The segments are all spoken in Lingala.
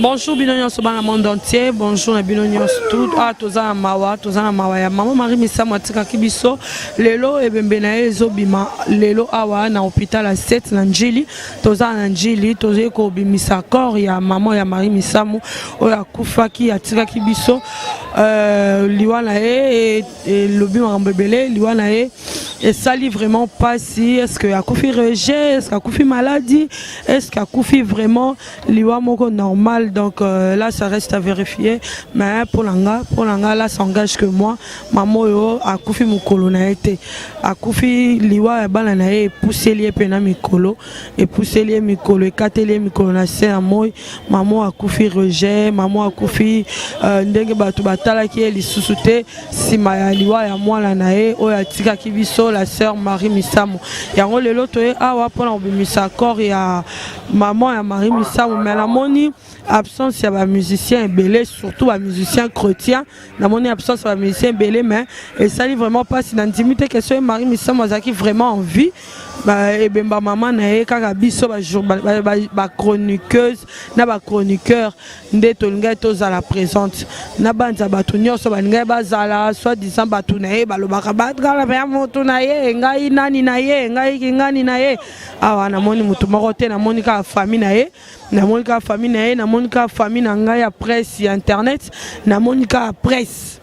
Bonjour Binonios dans le monde entier, bonjour les Binonios tout. Ah, toza mawa ya maman Marie Missa Matika Kibiso, lelo e bembenae zobima, lelo awa na hôpital à 7 na Njili, toza na Njili, toza ko bimisa corps ya maman ya Marie Missa mu oya kufaki ya Tika Kibiso, liwana e lobi mambebele liwana e et ça lit vraiment pas si est-ce que a koufi rejet, est-ce qu'a koufi maladie, est-ce qu'a koufi vraiment liwa moko normal. Donc là ça reste à vérifier, mais pour l'anga là ça engage que moi maman yo a koufi mukolo na été a koufi liwa bana na e pousser lié pena mikolo et pousser lié mikolo et katelé mikolo na c'est à moi maman a koufi rejet, maman a koufi ndenge batu batala ki eli susute si ma liwa ya moi la na e o ya Tika Kibiso la sœur Marie Missamu yango lelo toye awa pona obimisa corps ya maman ya Marie Missamu mais la moni absence ya ba musicien belé surtout ba musicien chrétien na moni absence ya ba musicien belé mais et ça lit vraiment pas si d'intimité question Marie Missamu azaki vraiment en vie ba et bemba maman na e kaka biso ba chroniqueuse na ba chroniqueur nde tolinga tozala présente na banza batu nyonso balinga bazala soit disant batu na e balobaka batala ba moto na ye ngai nani na ye ngai kingani na ye awa na moni mutu moko te na moni ka famille na ye na moni ka famille na ye na moni ka famille na ngai ya presse ya internet na moni ka presse.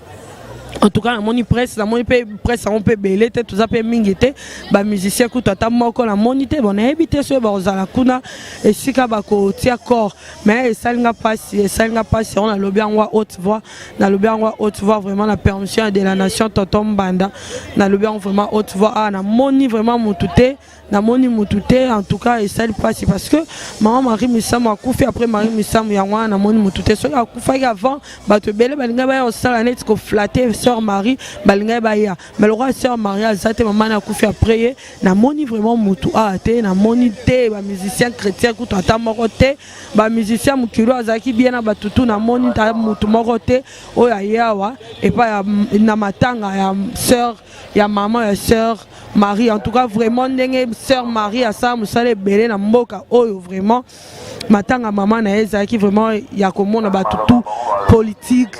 En tout cas, la moni presse, la moni presse, on peut belé, tout ça peut mingité, bah musicien coup tata moko la monité, bon éviter ce barzala kuna et si kabako tia corps, mais ça n'a pas si on a lobby en haute voix, na lobby en haute voix vraiment la permission de la nation tonton banda, na lobby vraiment haute voix, ah na moni vraiment mutute, na moni mutute en tout cas et ça passe parce que maman Marie Missamu a koufi après Marie Missamu ya wana na moni mutute, so a koufa avant, bah te belé balinga ba au salanet ko flatter sœur Marie balinga baya mais le roi sœur Marie azate maman na koufi après na moni vraiment mutu a te na moni te ba musicien chrétien ku tata moko te ba musicien mukilo azaki bien na batutu na moni ta mutu moko te oya yawa et pas na matanga ya sœur ya maman ya sœur Marie en tout cas vraiment ndenge sœur Marie a ça musale belé na mboka oyo vraiment matanga maman na ezaki vraiment ya komona batutu politique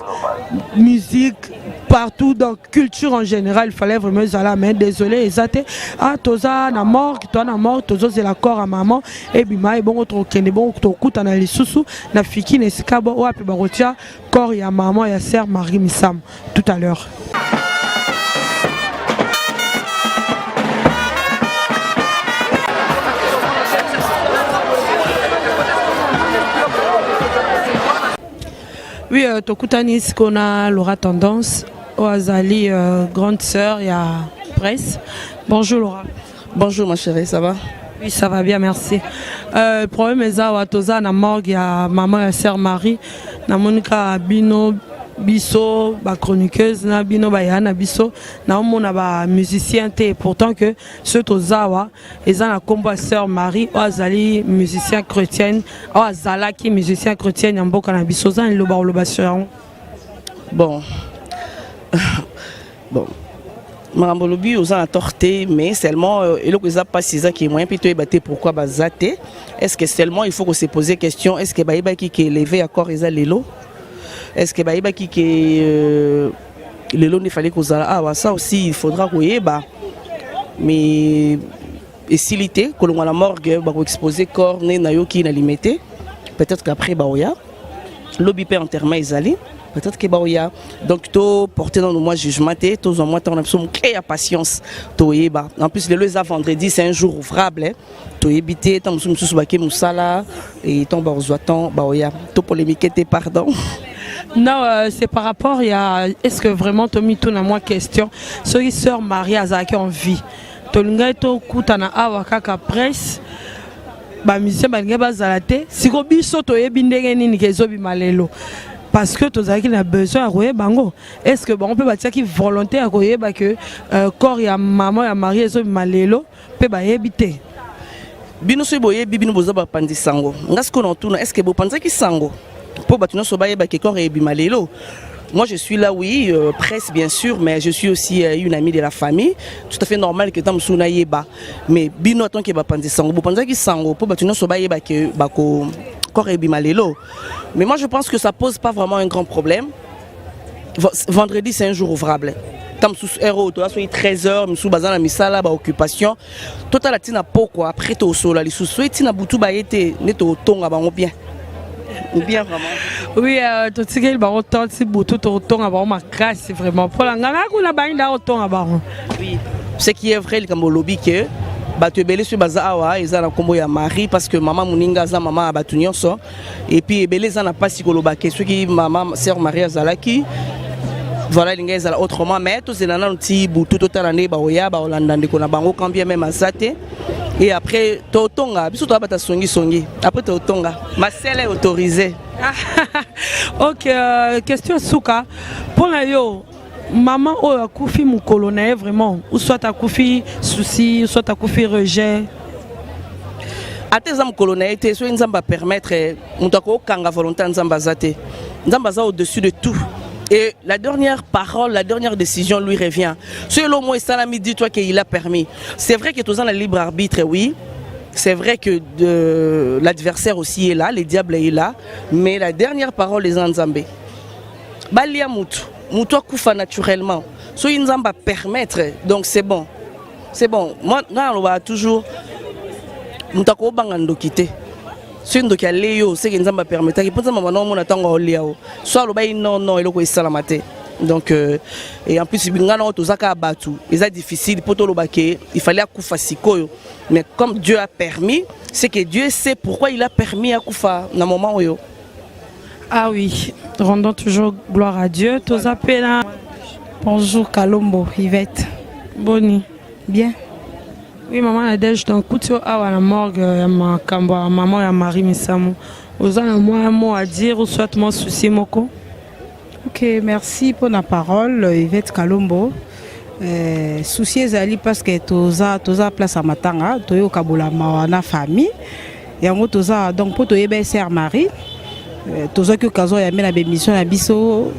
musique partout dans culture en général il fallait vraiment aller mais désolé ezate ah toza na mort toi na mort tozo c'est l'accord à maman et bima et bon autre kende bon to kuta na lisusu na fiki na sikabo o ape barotia corps ya maman ya sœur Marie Missamu tout à l'heure. Oui, Tokutani, qu'on a Laura Tendance, Oazali, grande sœur, il y a presse. Bonjour Laura. Bonjour ma chérie, ça va? Oui, ça va bien, merci. Le problème est que na morgue, il y a maman et sœur Marie, na Monica Bino, biso, ba chroniqueuse, na Bino Bayana Biso, na mona ba musicien té. Pourtant que ceux tozawa, ils ont la combo sœur Marie, Oazali musicien chrétien, Oazala qui musicien chrétien, Yamboka na Biso, zan le bar. Bon. Bon. Marambolobi aux a torté, mais seulement et le que pas si ça qui est moyen plutôt ébatté pourquoi bazaté. Est-ce que seulement il faut qu'on se pose question est-ce que baïba qui est élevé à corps et l'élo? Est-ce que baïba qui est l'élo ne fallait qu'on a ça aussi il faudra qu'on bah mais et s'il était que l'on a la morgue bah exposer corps né nayo qui n'a limité peut-être qu'après bah oya lobby père enterrement ils peut-être que baoya donc to porter dans nos mois jugement tous en mois temps on a patience to yeba en plus le vendredi c'est un jour ouvrable to yebité tant nous sous baké musala et ton baozoatan baoya to polémique pardon. Non, c'est par rapport à est-ce que vraiment Tommy tourne à moi question ce sœur Marie Azaki en vie tolinga to kutana awakaka presse ba musicien balinga bazalate siko biso to yebi ndenge nini kezobi malelo parce que tous a besoin à royer bango est-ce que bon on peut bâtir qui volonté à royer bah que corps ya maman ya Marie ezo malelo peut ba yebité bino so boye bibino boza ba pandi sango ngasko na tuna est-ce que bo panza ki sango pour batuno so ba yeba que corps e bimalelo. Moi je suis là oui presse bien sûr mais je suis aussi une amie de la famille tout à fait normal que tam suna yeba mais bino tant que ba pandi sango bo panza ki sango pour batuno so ba yeba que bako encore et bimalelo. Mais moi je pense que ça pose pas vraiment un grand problème. Vendredi c'est un jour ouvrable. Tam sous héros, toi soit 13h, sous bazan la misala ba occupation. Total la tina pourquoi après to solo les sous soit tina butu ba été neto tonga ba bien. Ou bien vraiment. Oui, tout ce qui est baron tant si butu to tonga ba ma casse vraiment. Pour la ngana ko na ba inda tonga ba. Oui. Ce qui est vrai le kambo lobby que bato ebele sur baza awa eza na kombo ya mari parce que maman muninga za maman abatu nyonso et puis ebele za na pas sikoloba ke ceux qui maman sœur Maria Zalaki. Voilà l'ingé ça autrement mais tous ces nanas petit boutou total année ba oya ba olanda ndeko na bango quand bien même azate et après totonga biso to bata songi après totonga ma selle est autorisée. OK, question souka pour la yo maman o akufi mu colonel vraiment ou soit akufi souci ou soit akufi rejet ate zam colonel te so nzamba permettre mutako kanga volonté nzamba zate nzamba za au-dessus de tout. Et la dernière parole, la dernière décision lui revient. Selon moi, Salami dit-toi qu'il a permis. C'est vrai que tous en a libre arbitre, oui. C'est vrai que l'adversaire aussi est là, le diable est là. Mais la dernière parole est Nzambé. Balia Moutou, Moutou Koufa naturellement. So Nzamba permettre, donc c'est bon. C'est bon. Moi, on va toujours Moutako Bangando quitter. C'est une dokia léo, c'est que nous avons permis. Qui pense maman non mon attend au léo. Soit le bail non et le quoi salamate. Donc et en plus il y a un autre zaka batu. C'est difficile pour tout le baquet. Il fallait à Koufa sikoyo. Mais comme Dieu a permis, c'est que Dieu sait pourquoi il a permis à Koufa dans moment où. Ah oui, rendons toujours gloire à Dieu. Tous appelés. Bonjour Kalombo, Yvette. Boni. Bien. Oui, maman a déjà dans couture à la morgue, ma camba, maman et Marie Misamo. Vous avez un mot à dire ou soit mon souci moko? Ok, merci pour la parole, Yvette Kalombo. Souci ezali parce que toza place à matanga, toyo kabula mawana famille. Et en gros toza donc pour toyebe sœur Marie. Toza que kazo ya mena bémission na biso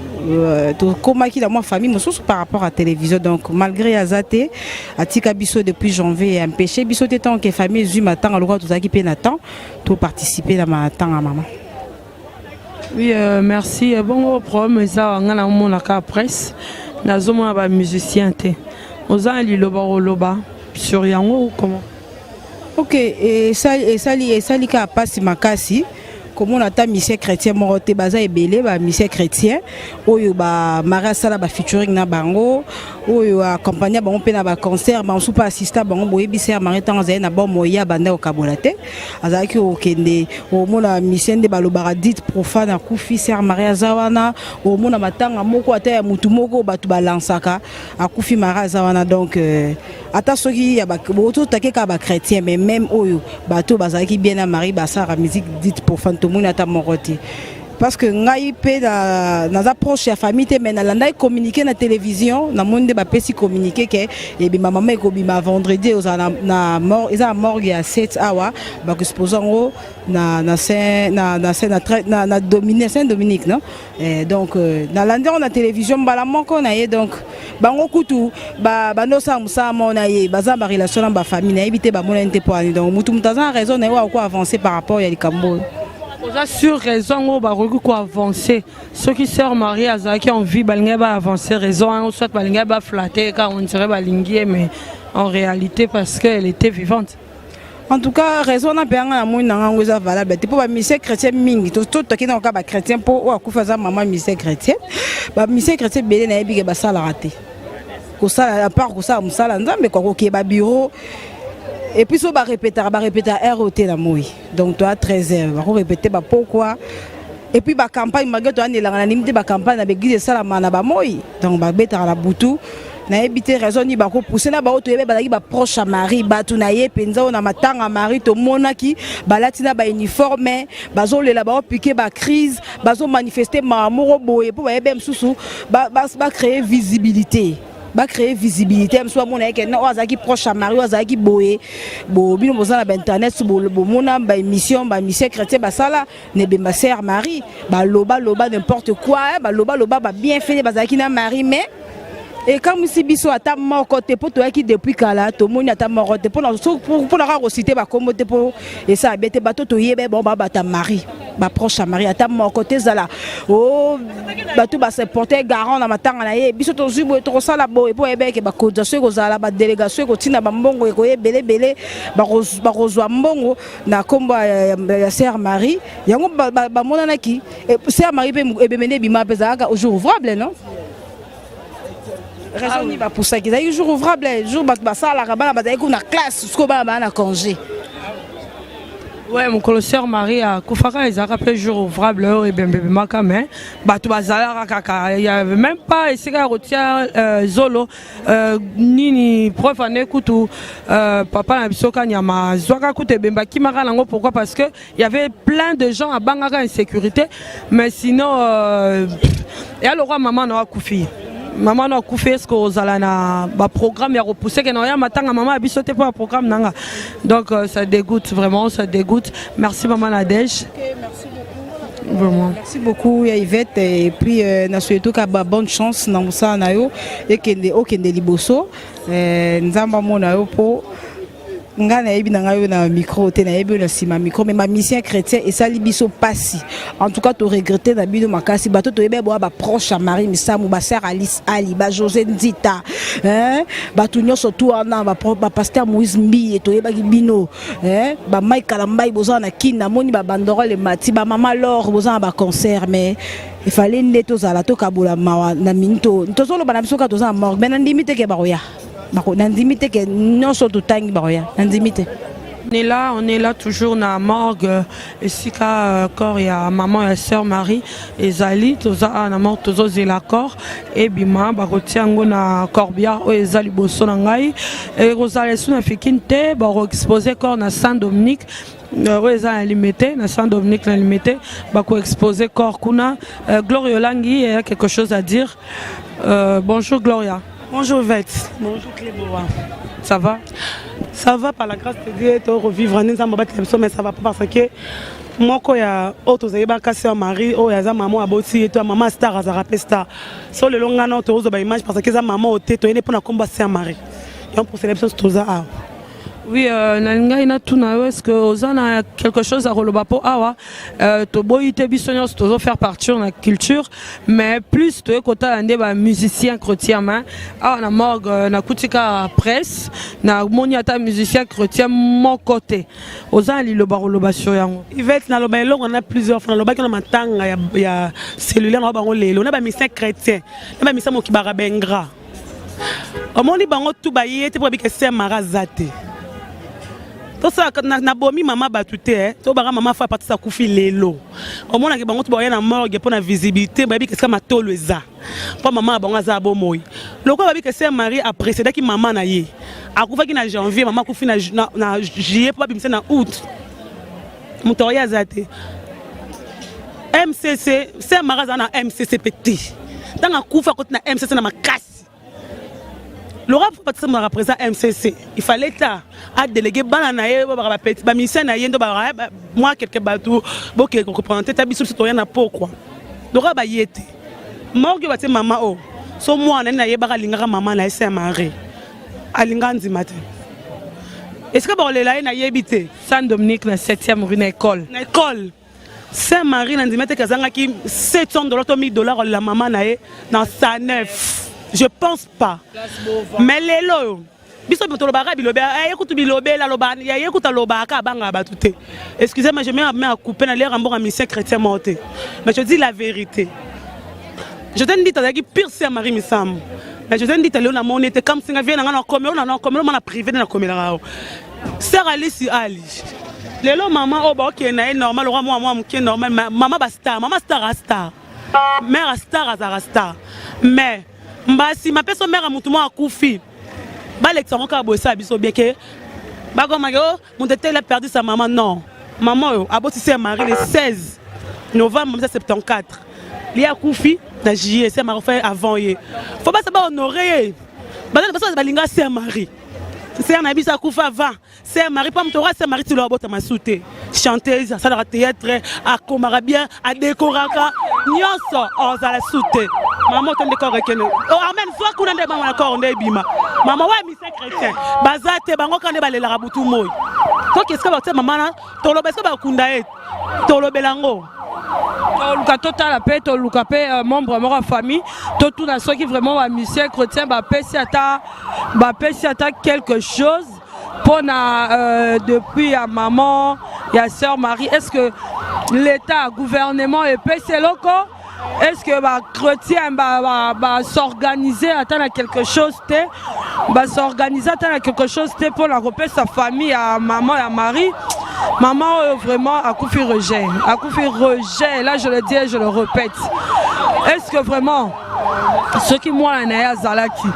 to komaki dans ma famille mosusu par rapport à la télévision donc malgré azate atika biso depuis janvier empêché biso tant que famille zu matin à l'endroit toza ki pe na temps to participer dans ma temps à maman. Oui, merci. Bon problème ça ngana mo na ka presse na zo mo ba musicien te. Oza liloba loba sur yango ou comment? OK, et ça li ka passe makasi. Comme on a misé chrétien moroté baza ebele ba misé chrétien oyo ba Maria sala ba featuring na bango oyo accompagner bango pe na ba concert ba soupa assista bango boye biser Maria tanzania na bon moya banda o kabolate azaki o kende o mona misé de balobara dit profane akufi ser Maria zawana o mona matanga moko ata ya mutu moko batu balansaka akufi Maria zawana donc ata soki ya ba boto takeka ba chrétien mais même oyo bato bazaki bien na Marie basara musique dite profane parce que ngai pe na approche ya famille te mais na landa communiquer na télévision na monde ba pesi communiquer que et bi maman ko bi ma vendredi aux na mort ils a morgue à 7 hours ba que supposons na Dominique Saint Dominique non et donc na landa on a télévision ba la moko na ye donc bango kutu ba no sa musa mona ye baza ba relation na ba famille na ebité ba mona nte pour donc mutu mutaza raison na wa ko avancer par rapport ya likambo. Vous avez sur raison au baroque quoi avancer. Ceux qui sœur Marie Azaki ont vu balinga ba avancer raison soit balinga ba flatter quand on dirait balinguer mais en réalité parce qu'elle était vivante. En tout cas raison na bien na moi na ngoza valable te pour ba mission chrétien mingi to ki na ka ba chrétien pour o ku faza maman mission chrétien ba mission chrétien belé na yebi ke ba sala raté. Ko sala à part ko sala musala nzambe ko ke ba bureau. Et puis ça va répéter ROT la mouille. Donc toi 13h, va répéter bah pourquoi. Et puis bah campagne malgré toi on la limite bah campagne avec l'église ça la mana bah mouille. Donc bah bête à la boutou. Na éviter raison ni bah ko pousser na bah auto yebe bah ba proche à Marie bah tout na yé penza on a matanga Marie to monaki bah latina bah uniforme bah zo le là bah piquer bah crise bah zo manifester ma amour boye pour bah yebe msusu bah créer visibilité. Va créer visibilité soit mon avec na ozaki proche à Marie ozaki boye bo bino bozana ba internet bo mona ba émission ba mission chrétien ba sala ne be ma sœur Marie ba loba n'importe quoi ba loba ba bien fait bazaki na Marie mais Et comme si biso ata moko te po to yaki depuis kala to moni ata moko te pour la reciter ba kombo te po et ça bete bato to yebe bon ba ta mari ba proche à mari ata moko te zala oh bato ba se porter garant na matanga na ye biso to zubo to sala bo e po ebe ke ba koza so ko zala ba délégation ko tina ba mbongo ko yebele bele ba rozwa mbongo na kombo ya sœur Marie yango ba monana ki sœur Marie pe ebemene bima pezaka au jour ouvrable non raison ni ba pour ça qu'ils aient jour ouvrable jour ba ça la rabana ba ko na classe ko ba na congé. Ouais, mon colosseur Marie a Koufaka, ils ont rappelé jour ouvrable et bien mais batou bazala kaka, il y avait même pas ici qu'à retirer Zolo ni prof en écoute papa na bisoka nyama zoaka koute bemba kimara lango pourquoi parce que il y avait plein de gens à Bangara insécurité mais sinon et alors maman n'a koufi. Maman a coupé ce que zala na ba programme ya repoussé que na matanga maman a bisoté pour un programme nanga donc ça dégoûte vraiment ça dégoûte merci maman Nadège. OK, merci beaucoup vraiment merci beaucoup ya Yvette et puis na souhaito ka ba bonne chance na musa na yo et kende okende liboso nzamba mona yo po ngana yebi na ngayo na micro te na yebi na sima micro mais ma mission chrétien et ça libiso passi en tout cas to regretter na bino makasi bato to yebe ba proche à Marie Misamu ba sœur Alice Ali ba José Nzita bato nyoso tout na ba pasteur Moïse Mbi to yeba bino ba Mike Kalambai boza na kina moni ba bandoro le mati ba mama Laure boza ba concert mais il fallait neto zala to kabola mawa na minto tozolo bana bisoka toza morgue mais na ndimite ke baroya on est là toujours dans la morgue ici corps il y a maman et sœur Marie et Zali toza na mort tozo zela corps et bima ba kotiango na corbia o ezali boso na ngai et rozale suna fikinte ba exposer corps na Saint-Dominique eza limité na Saint-Dominique na limité ba ko exposer corps kuna Gloria Langi il y a quelque chose à dire bonjour Gloria. Bonjour Vette. Bonjour Cléboa. Ça va? Ça va par la grâce de Dieu, tu revivre en disant mais ça va pas parce que moi quand il y a autre sœur Marie, oh ya maman aboti et toi maman star à rappel star. Sur le long an tu oses ba image parce que ça maman au tête, tu es pour na combat sœur Marie. Et pour célébrer tout ça. Oui, est-ce que Ozana a quelque chose à relever pour Awa? Toboïte bisognos toujours faire partie de la culture, mais plus de côté des musiciens chrétiens, ah na morgue na kutika presse, na moniata musicien chrétien mon côté. Ozana li le baroloba sur yango. Yvette na loba on a plusieurs fois, loba na matanga ya cellulaire na bango lelo, na ba musicien chrétien, na ba musicien mo kibara bengra. Omoni bango tout ba yete pour que c'est marazate. Tout ça na bomi maman batute to bara maman fa partie sa kufi lelo au moins na bango to boya na morgue pour na visibilité babi que ça matolo eza pour maman bango za bomoy loko babi que c'est Marie a précédé ki maman na ye akufa ki na janvier maman kufi na juillet pour bimisa na août mutoya zate MCC c'est Marie za na MCC petit tanga kufa ko na MCC na makasi. L'Europe peut me représenter MCC. Il fallait à déléguer bananaye ba petit ba mission na yendo ba moi quelques bateaux boké ko représenter ta biso citoyen na pourquoi. L'Europe ba yete. Morgue ba te maman o. So moi na ye ba linga maman na Saint Marie. Alinga nzimate. Est-ce que ba lela na yebité Saint-Dominique na 7e rue na école. Na école. Saint Marie na nzimate kazanga ki $700 $1000 la maman na ye dans sa neuf. Je pense pas. Mais les lots, excusez-moi, je mets à couper dans l'air en bon mission chrétien monté. Mais je dis la vérité. Je t'ai dit que pire c'est Marie Missam. Mais je t'ai dit que tu as monnaie comme si on avait un privé dans la commune. Sœur Alice Ali. Les lots, maman, ok, normal, moi, qui est normal. Maman basta, maman star. Mère star, star. Mais si ma personne mère a mon tour à Koufi, l'exemple qu'a bossé à Bisso Bieke, mon détail a perdu sa maman. Non, maman a bossé sa Marie le 16 novembre 1974. Il y a Koufi, na juillet, c'est Marie fait avant. Faut pas savoir honorer. Parce que Balinga c'est Marie. C'est un habit à Koufa avant. C'est Marie, pas me t'aura, c'est Marie, tu l'as botte à ma souté. Chanteuse, ça à théâtre, à Komarabien, à Décoraka, Nyonso, on a la souté. maman otonde corps ekene amen soit kuna nde bango na corps nde bima maman ouais mise chrétien bazate bango kande balelaka butu moi soki eske batie mama na toloba eske bakunda ye tolobelango toluka totala mpe toluka mpe membre moko ya famille totuna soki vraiment bamisien chrétien bapesi ata quelque chose mpona depuis ya maman ya sœur Marie. Est-ce que l'état gouvernement epesi eloko? Est-ce que bachrétien s'organiser à quelque chose s'organiser à quelque chose pour la repère sa famille à maman et à Marie? Maman vraiment a couffé rejet. Là je le dis et je le répète. Est-ce que vraiment ce qui moi na zalaki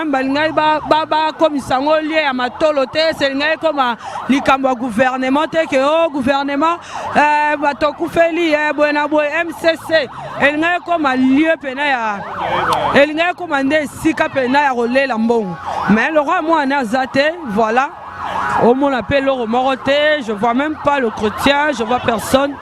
balingai ba comme sango lié à matolote c'est ngai comme likambo gouvernement te que oh gouvernement bato kufeli bona boy MCC elingai comme lieu pena ya elingai comme ndé sika pena ya rolela mbongo mais le roi moi na zate voilà au mon appel au moroté je vois même pas le chrétien je vois personne.